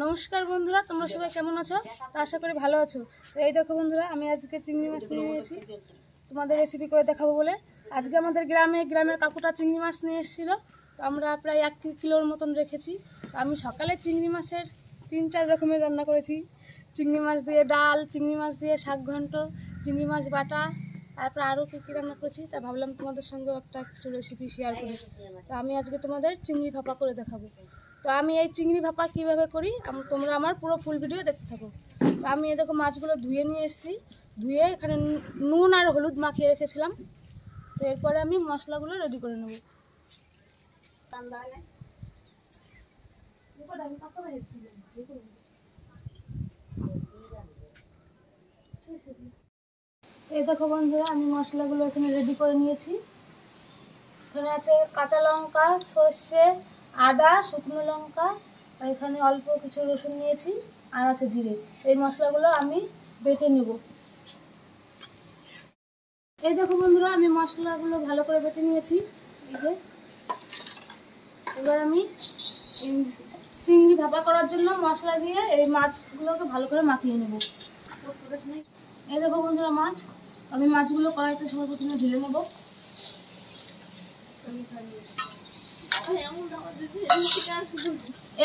নমস্কার বন্ধুরা, তোমরা সবাই কেমন আছো? তা আশা করি ভালো আছো। তো এই দেখো বন্ধুরা, আমি আজকে চিংড়ি মাছ নিয়ে নিয়েছি তোমাদের রেসিপি করে দেখাবো বলে। আজকে আমাদের গ্রামের কাকুটা চিংড়ি মাছ নিয়ে এসেছিলো। তো আমরা প্রায় 1 কিলোর মতন রেখেছি। তো আমি সকালে চিংড়ি মাছের 3-4 রকমের রান্না করেছি। চিংড়ি মাছ দিয়ে ডাল, চিংড়ি মাছ দিয়ে শাক ঘন্ট, চিংড়ি মাছ বাটা, তারপর আরও কী রান্না করেছি। তা ভাবলাম তোমাদের সঙ্গেও একটা কিছু রেসিপি শেয়ার করি। তো আমি আজকে তোমাদের চিংড়ি ভাপা করে দেখাবো। তো আমি এই চিংড়ি ভাপা কীভাবে করি তোমরা আমার পুরো ফুল ভিডিও দেখতে থাকো। তো আমি এই দেখো মাছগুলো ধুয়ে নিয়ে এসেছি। ধুয়ে এখানে নুন আর হলুদ মাখিয়ে রেখেছিলাম। তো এরপরে আমি মশলাগুলো রেডি করে নেব। এই দেখো বন্ধুরা, আমি মশলাগুলো এখানে রেডি করে নিয়েছি। এখানে আছে কাঁচা লঙ্কা, সর্ষে, আদা, শুকনো লঙ্কা, আর এখানে অল্প কিছু রসুন নিয়েছি, আর আছে জিরে। এই মশলাগুলো আমি বেটে নেব। এই দেখো বন্ধুরা, আমি মশলাগুলো ভালো করে বেটে নিয়েছি। এই যে এবার আমি চিংড়ি ভাপা করার জন্য মশলা দিয়ে এই মাছগুলোকে ভালো করে মাখিয়ে নেব। এই দেখো বন্ধুরা, আমি মাছগুলো কড়াইতে সর্বপ্রথমে ঢেলে নেব।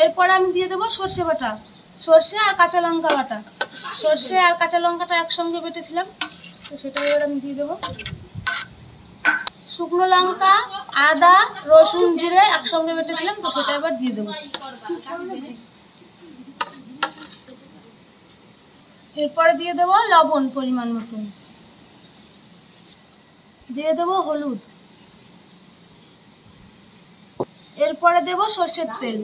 এরপরে আমি দিয়ে দেবো সর্ষে বাটা, সর্ষে আর কাঁচা লঙ্কা বাটা। সর্ষে আর কাঁচা লঙ্কাটা একসঙ্গে বেটেছিলাম, তো সেটা এবার আমি দিয়ে দেবো। শুকনো লঙ্কা, আদা, রসুন, জিরে একসঙ্গে বেটেছিলাম, তো সেটা এবার দিয়ে দেবো। এরপরে দিয়ে দেবো লবণ পরিমাণ মতন, দিয়ে দেবো হলুদ, এরপরে দেবো সর্ষের তেল।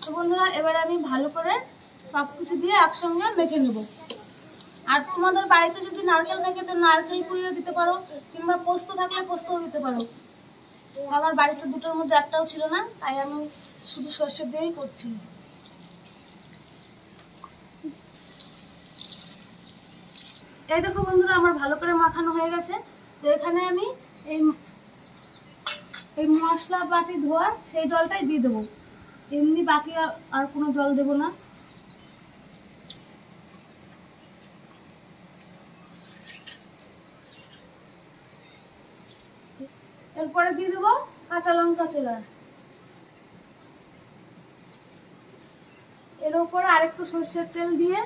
তো বন্ধুরা, এবার আমি ভালো করে সবকিছু দিয়ে একসঙ্গে মেখে নেব। আর তোমাদের বাড়িতে যদি নারকেল থাকে তো নারকেল পুড়িয়ে দিতে পারো, কিংবা পোস্ত থাকলে পোস্তও দিতে পারো। আমার বাড়িতে দুটোর মধ্যে একটাও ছিল না, তাই আমি শুধু সর্ষে দিয়েই করছি। এই দেখো বন্ধুরা, আমার ভালো করে মাখানো হয়ে গেছে। তো এখানে আমি এই মশলা বাটি ধোয়া সেই জলটাই দিয়ে দেবো। এমনি বাকি আর কোনো জল দেব না। এরপরে দিয়ে দেবো কাঁচা লঙ্কা চেরা, এর উপরে আরেকটু সর্ষের তেল দিয়ে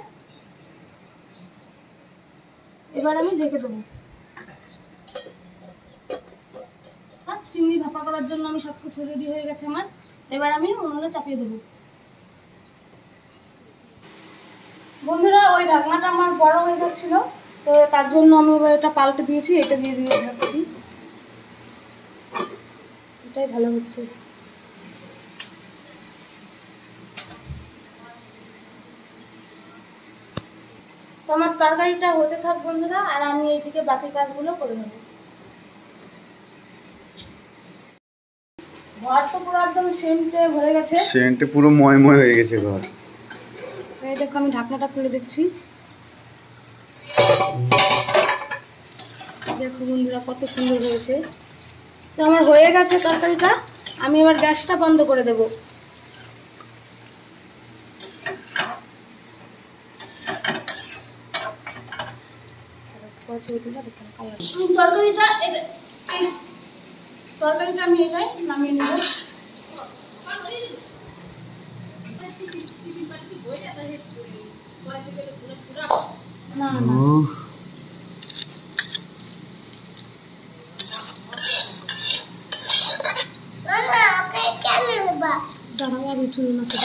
এবার আমি ঢেকে দেবো। চিংড়ি ভাপা করার জন্য আমি সবকিছু রেডি হয়ে গেছে আমার। এবার আমি উনুনে চাপিয়ে দেবো। বন্ধুরা, ওই ঢাকনাটা আমার বড় হয়ে যাচ্ছিল, তো তার জন্য আমি এবার এটা পাল্টে দিয়েছি। এটা দিয়ে ঢাকছি, এটাই ভালো হচ্ছে। তো আমার তরকারিটা হতে থাক বন্ধুরা, আর আমি এই থেকে বাকি কাজগুলো করে নেব। ঘর তো পুরো একদম সেন্টে ভরে গেছে, সেন্টে পুরো ময়ময় হয়ে গেছে ঘর। এই দেখো, আমি ঢাকনাটা খুলে দেখছি। দেখো বন্ধুরা, কত সুন্দর হয়েছে। তো আমার হয়ে গেছে তরকারিটা। আমি এবার গ্যাসটা বন্ধ করে দেব। তরকারিটা আমি এটাই নামিয়ে নেব। না না, দাঁড়াও আর একটু নুন আছে।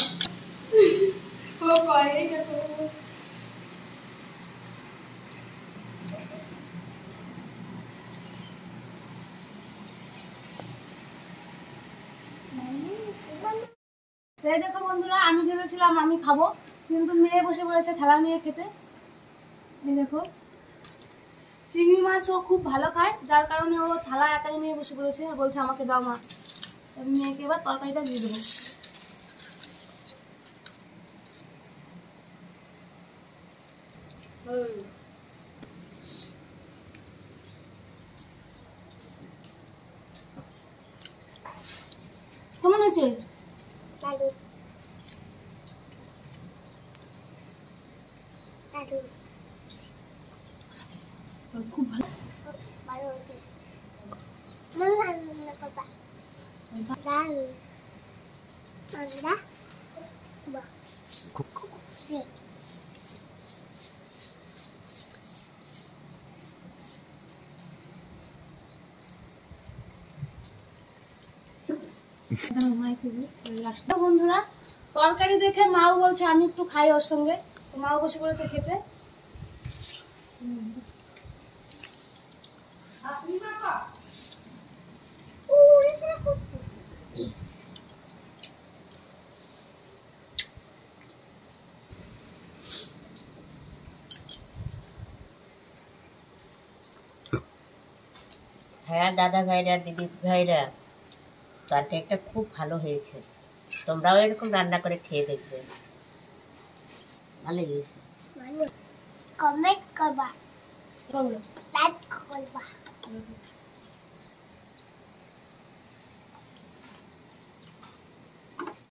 এই দেখো বন্ধুরা, আমি ভেবেছিলাম আমি খাবো, কিন্তু মেয়ে বসে পড়েছে থালা নিয়ে খেতে। এই দেখো, চিংড়ি মাছ ও খুব ভালো খায়, যার কারণে ও থালা একাই নিয়ে বসে পড়েছে আর বলছে আমাকে দাও মা। আমি মেয়েকে এবার তরকারিটা দিয়ে দেবো। হয়েছে? দাদু দাদু খুব ভালো। ভালো হয়েছে দাদু না বাবা দাদু দাদা বাহ জি তো বন্ধুরা, তরকারি দেখে মাও বলছে আমি একটু খাই ওর সঙ্গে, তো মাও বসে পড়েছে খেতে। হ্যাঁ দাদা ভাইরা দিদি ভাইরা, তরকারিটা খুব ভালো হয়েছে। তোমরাও এরকম রান্না করে খেয়ে দেখবে, ভালো হয়েছে। কমেন্ট করবা বলো। লাইক করবা